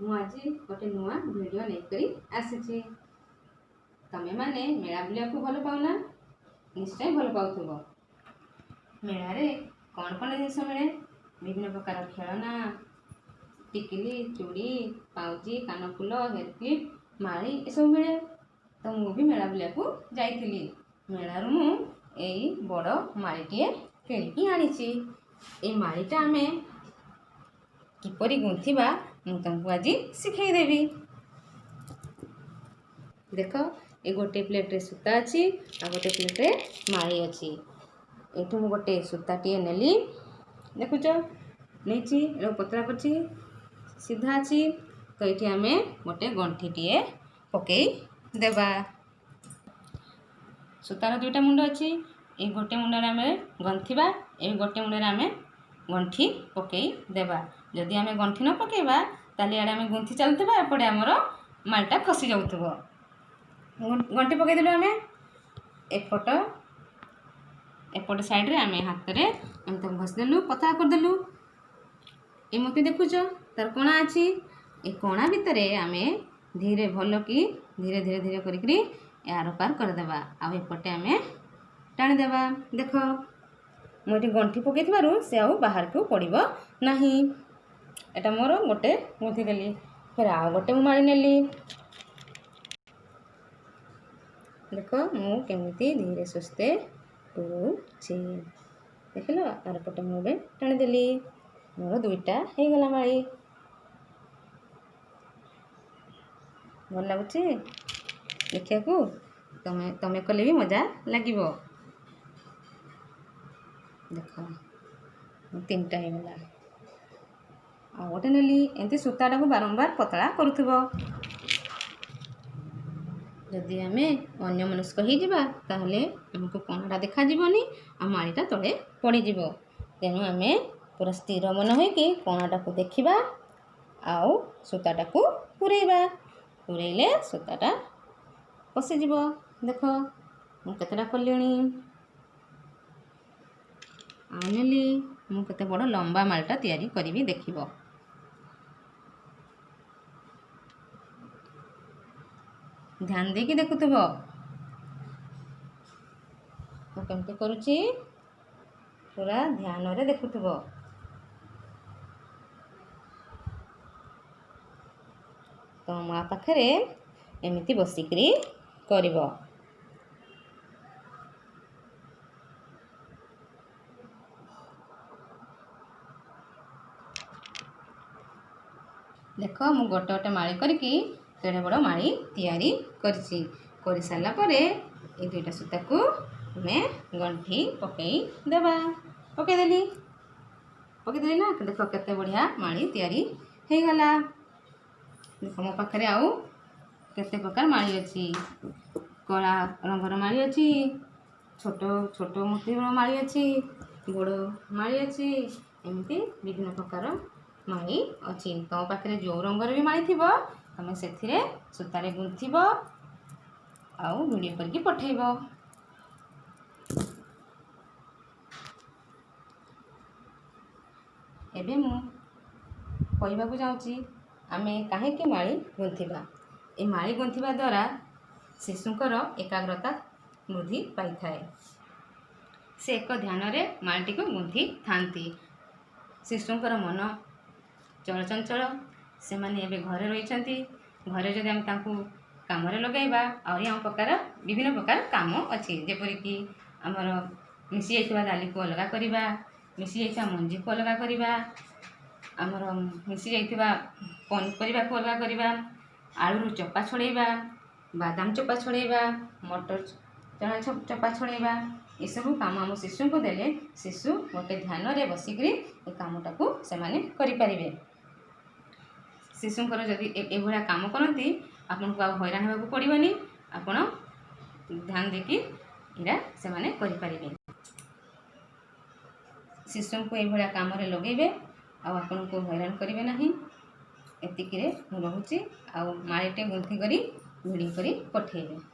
आज गोटे नुआ वीडियो लेकर आसी। तमें माने मेला बुलिया को भल पाऊना? निश्चय भल पाउथुबो। मेला रे कौन कौन जिनस मिले? विभिन्न प्रकार खेलना, टिकली, चूड़ी, पाउची, कानफुल, हेयरक्लिप, माली ए सब मिले। तो मु भी मेला बुलिया को जाइथिली। मेलारू मु एई बड़ मालीटिए किणिकी आनिछि। ए मालीटा आमे किपरि गुंथिबा मु तुमको आज सिखाई देबी। देख ए गोटे प्लेट रे सूता अच्छी आ गोटे प्लेट रे माली अच्छी। एठू मु गोटे सूताटिए नेली, देखुच नहीं पतला पड़ी सीधा अच्छी। तो ये आम गोटे गंठीटिए पकई देबा। सूतार दुईटा मुंड अच्छी, ये गोटे मुंडे आम गंथिबा, ये गोटे मुंडे आम गंठी पकई देबा। जदि आम गंठी न पकेबा ताले आड़े आम गुंथी चलुवा, एपटे आमर मालटा खसी जाउथबो। गंठी पकई देलु आम एपट एपट साइड रे आम हाथ रे आम तक घसीदेलु, पतला करदेलु। ये मोती देखुच तार कणा अच्छी। ए कणा भितर आम धीरे भल कि धीरे धीरे धीरे करी यार पार करदेबा। आ एपटे आम टाणीदेबा। देख मुझे गंठी पकई से आउ बाहर को पड़ब नहीं। एटा मोर गोटे गुंथी देली, फिर आउ गोटे माली नेली। देख मु केमिति धीरे सुस्ते टुछि देखल। आर पटे मुझे टाणीदेली, मोर दुईटा हो गला माली। भल लगुच देखा को? तमें कले भी मजा लगे। देख तीनटा हो गला। आ गोटे नेली। एमती सूताटा को बारंबार पतला करुथब। जदि आम अन्य मनस्क होइजिबा हमको कणाटा देखा जीवनी आ मालीटा तले पड़ीजिब। तेणु आम पूरा स्थिर मन होइकि कणाटा को देखिबा आउ सूताटा को पुरेइबा। पुरेइले सूताटा पशिजिब। देख मु केतेटा कलिणी। आ नेली मु केते बड़ लंबा मालटा तैयारी करिवि देखिब। ध्यान देकी देखुथब मु केमती करुची, पूरा ध्यान रे देखुथब। तो माँ पाखरे एमिति बसिकरी करिब। देख मु गोटे गोटे माली करके केड़े बड़ माली तैयारी करछि। कर सारा परे ये दुईटा सूता को मैं गंठी पकई देबा। पकईदेली ना? देख केते बढ़िया माली तैयारी हो गला। देख मो पाखरे आउ केते प्रकार माली अच्छी। कला रंगर माली अच्छी, छोट छोट मोती माली अच्छी, बड़ माली अच्छी। एमती विभिन्न प्रकार माली अच्छी। तुम पाखे जो रंगर भी माली थी तुम से सूतारे गुंथब आउ वीडियो करके पठेब। एबे मु कहबा को जाउची आमे काहेकि माली गुंथिबा। ए माली गुंथिबा द्वारा शिशुंकर एकाग्रता वृद्धि पाई थाए। से एक ध्यान रे मालटी को गुंथि थांती। शिशुंकर मन चलचंचल, से माने एबे घरे रहिछंती। घरे जदि हम तांकु काम रे लगाइबा आउरी हम प्रकार विभिन्न प्रकार काम अछि। जेपरि कि हमर मिसी जाइथिबा दाली को अलगा करिबा, मिसी जाइथिबा मंजी को अलगा करिबा, हमर मिसी जाइथिबा पनिपरिबा को अलगा करिबा, आलू चोपा छड़ेबा, बादाम चोपा छड़ेबा, मटर चना चोपा छड़ेबा। ये सब काम आम शिशु को देले शिशु गोटे ध्यान रे बसिकरी ए कामटा को से माने करि परिबे। शिशुंकर जदि ए भलिया काम करती आपन को हैरान होगा पड़ोनी। आपण ध्यान देकी इरा से माने करि परिबे। शिशु को ए भलिया काम रे लगेबे आ आपन को हैरान करिवे नाही। एतिकी रे मु रहूची आ मालीटे गुंथी करी वीडियो करी पठेइबे।